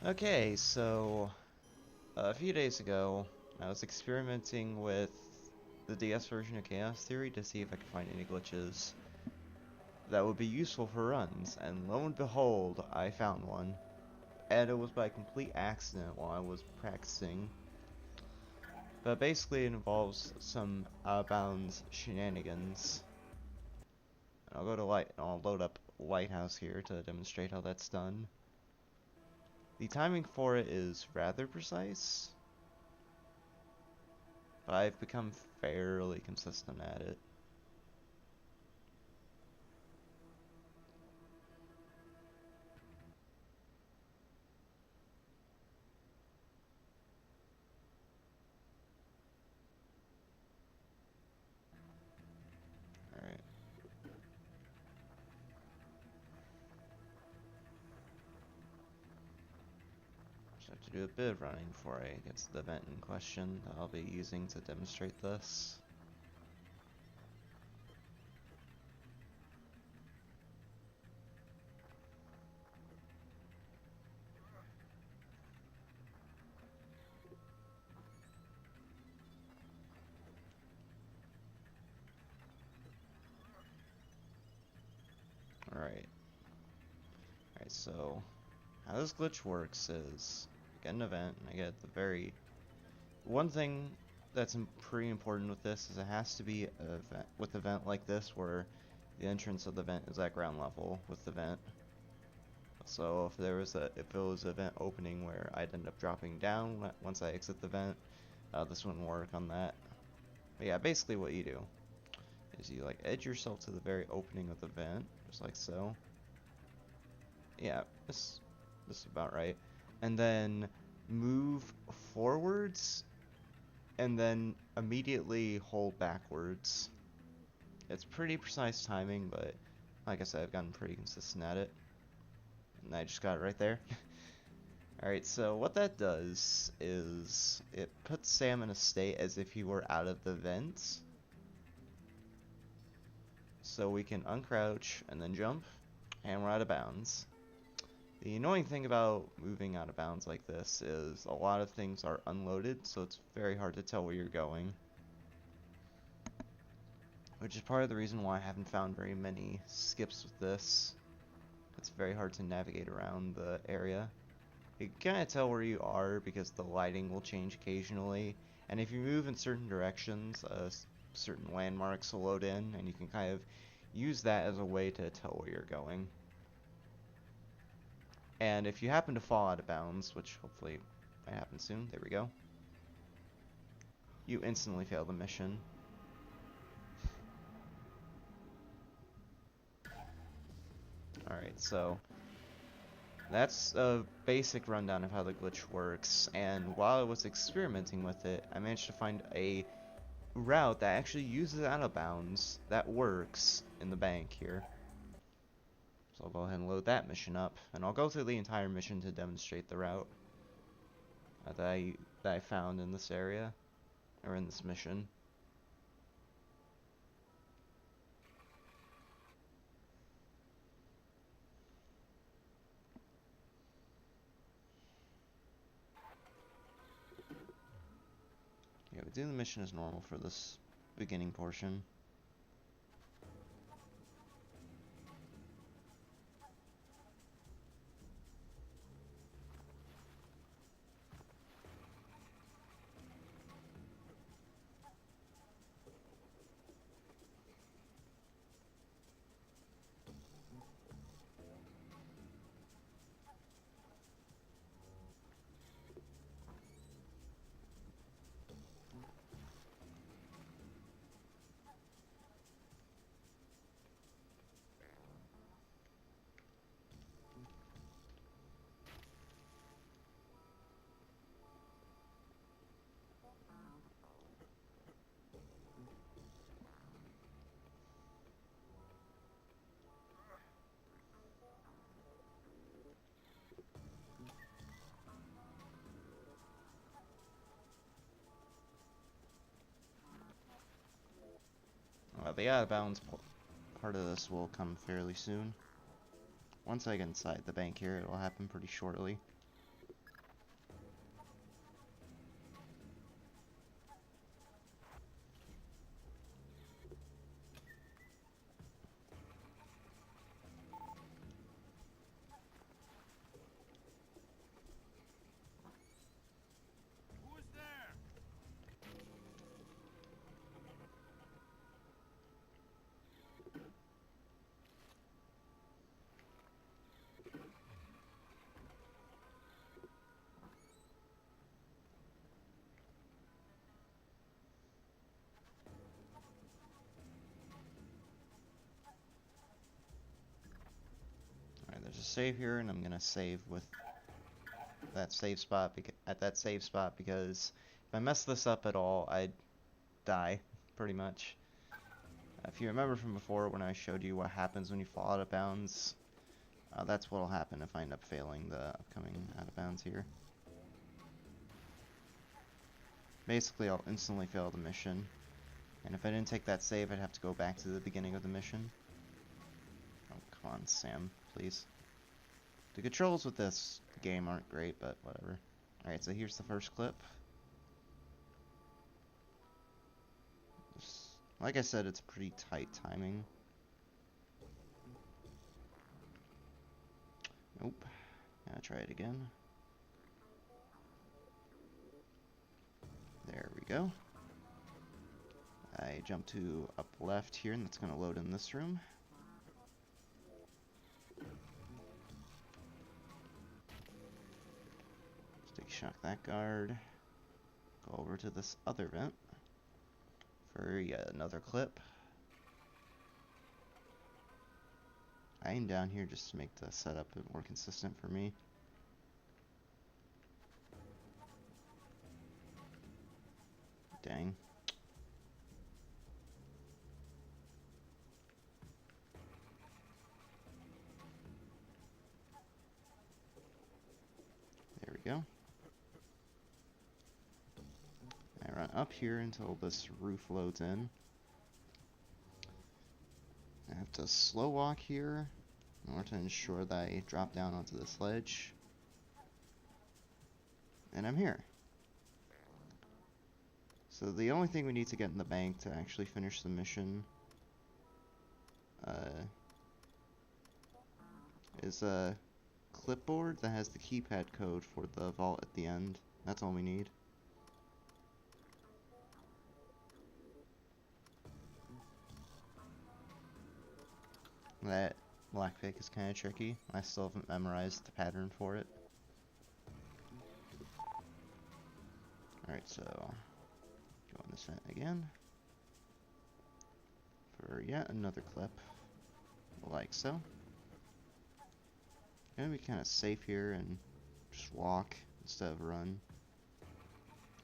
Okay, so a few days ago, I was experimenting with the DS version of Chaos Theory to see if I could find any glitches that would be useful for runs, and lo and behold, I found one. And it was by complete accident while I was practicing. But basically it involves some out-of-bounds shenanigans. And I'll load up Lighthouse here to demonstrate how that's done. The timing for it is rather precise, but I've become fairly consistent at it. Alright. Just have to do a bit of running before I get to the event in question that I'll be using to demonstrate this. Alright. Alright, so how this glitch works is I get an event and I get the very... One thing that's pretty important with this is it has to be with an event like this where the entrance of the vent is at ground level with the vent. So if it was an event opening where I'd end up dropping down once I exit the vent, this wouldn't work on that. But yeah, basically what you do is you like edge yourself to the very opening of the vent, just like so. Yeah, this is about right. And then move forwards and then immediately hold backwards. It's pretty precise timing, but like I said, I've gotten pretty consistent at it. And I just got it right there. Alright, so what that does is it puts Sam in a state as if he were out of the vents. So we can uncrouch and then jump, and we're out of bounds. The annoying thing about moving out of bounds like this is a lot of things are unloaded, so it's very hard to tell where you're going. Which is part of the reason why I haven't found very many skips with this. It's very hard to navigate around the area. You can kind of tell where you are because the lighting will change occasionally, and if you move in certain directions, certain landmarks will load in, and you can kind of use that as a way to tell where you're going. And if you happen to fall out of bounds, which hopefully might happen soon, there we go, you instantly fail the mission. Alright, so that's a basic rundown of how the glitch works, and while I was experimenting with it, I managed to find a route that actually uses out of bounds that works in the bank here. So I'll go ahead and load that mission up, and I'll go through the entire mission to demonstrate the route that I found in this area, or in this mission. Yeah, we do the mission as normal for this beginning portion. The out of bounds part of this will come fairly soon. Once I get inside the bank here, it will happen pretty shortly. save here, and I'm gonna save with that save spot at that save spot because if I mess this up at all, I'd die pretty much. If you remember from before when I showed you what happens when you fall out of bounds, that's what'll happen if I end up failing the upcoming out of bounds here. Basically, I'll instantly fail the mission, and if I didn't take that save, I'd have to go back to the beginning of the mission. Oh, come on, Sam, please. The controls with this game aren't great, but whatever. Alright, so here's the first clip. Like I said, it's pretty tight timing. Nope. Gotta try it again. There we go. I jump to up left here, and that's going to load in this room. Sticky shock that guard. Go over to this other vent for yet another clip. I aim down here just to make the setup a bit more consistent for me. Dang. There we go. I run up here until this roof loads in. I have to slow walk here in order to ensure that I drop down onto this ledge. And I'm here. So the only thing we need to get in the bank to actually finish the mission is a clipboard that has the keypad code for the vault at the end. That's all we need. That blackpick is kind of tricky. I still haven't memorized the pattern for it. Alright, so go on this vent again for yet another clip, like so. Gonna be kind of safe here and just walk instead of run.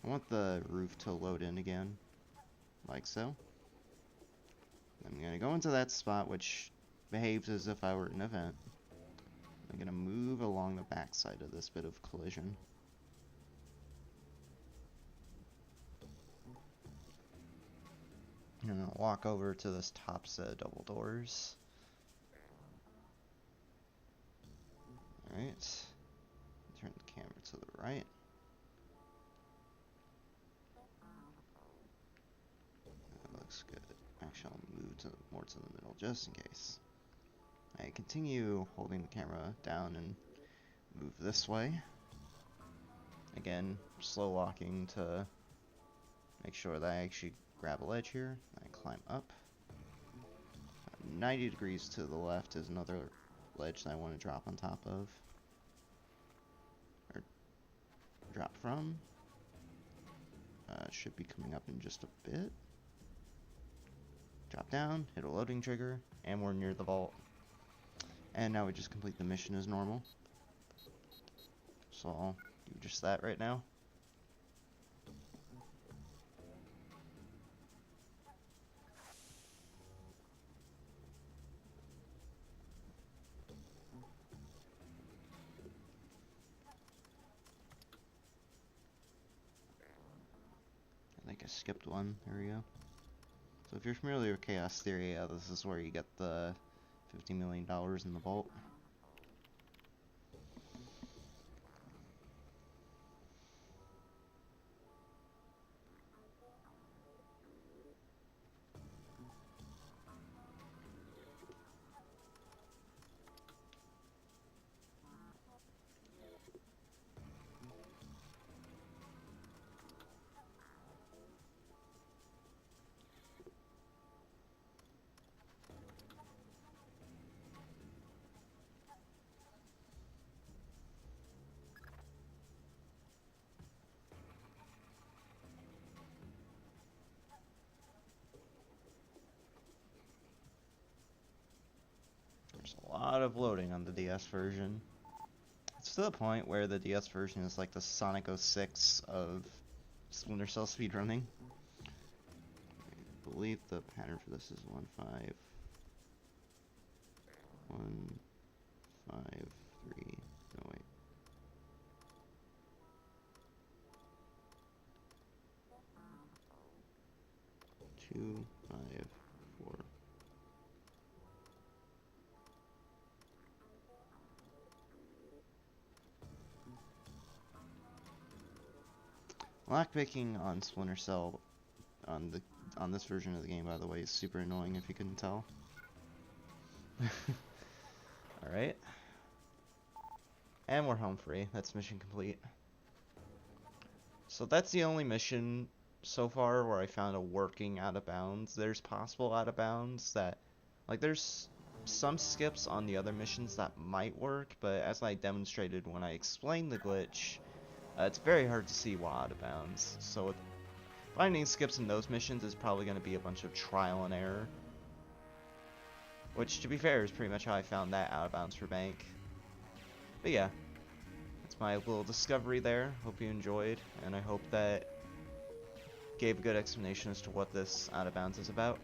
I want the roof to load in again, like so. I'm gonna go into that spot which behaves as if I were in an event. I'm gonna move along the back side of this bit of collision. And I'll walk over to this top set of double doors. Alright. Turn the camera to the right. That looks good. Actually, I'll move more to the middle just in case. I continue holding the camera down and move this way. Again, slow walking to make sure that I actually grab a ledge here. I climb up. 90 degrees to the left is another ledge that I want to drop on top of. Or drop from. Should be coming up in just a bit. Drop down, hit a loading trigger, and we're near the vault. And now we just complete the mission as normal. So I'll do just that right now. I think I skipped one. There we go. So if you're familiar with Chaos Theory, this is where you get the $50 million in the vault. There's a lot lot of loading on the DS version. It's to the point where the DS version is like the Sonic 06 of Splinter Cell speedrunning. I believe the pattern for this is 1 5 1 5 3. No wait. Two, 5, 4. Lockpicking on Splinter Cell on this version of the game, by the way, is super annoying if you couldn't tell. Alright. And we're home free. That's mission complete. So that's the only mission so far where I found a working out of bounds. There's possible out of bounds that, like, there's some skips on the other missions that might work, but as I demonstrated when I explained the glitch, it's very hard to see while out of bounds. So finding skips in those missions is probably going to be a bunch of trial and error. Which, to be fair, is pretty much how I found that out of bounds for Bank. But yeah, that's my little discovery there. Hope you enjoyed, and I hope that gave a good explanation as to what this out of bounds is about.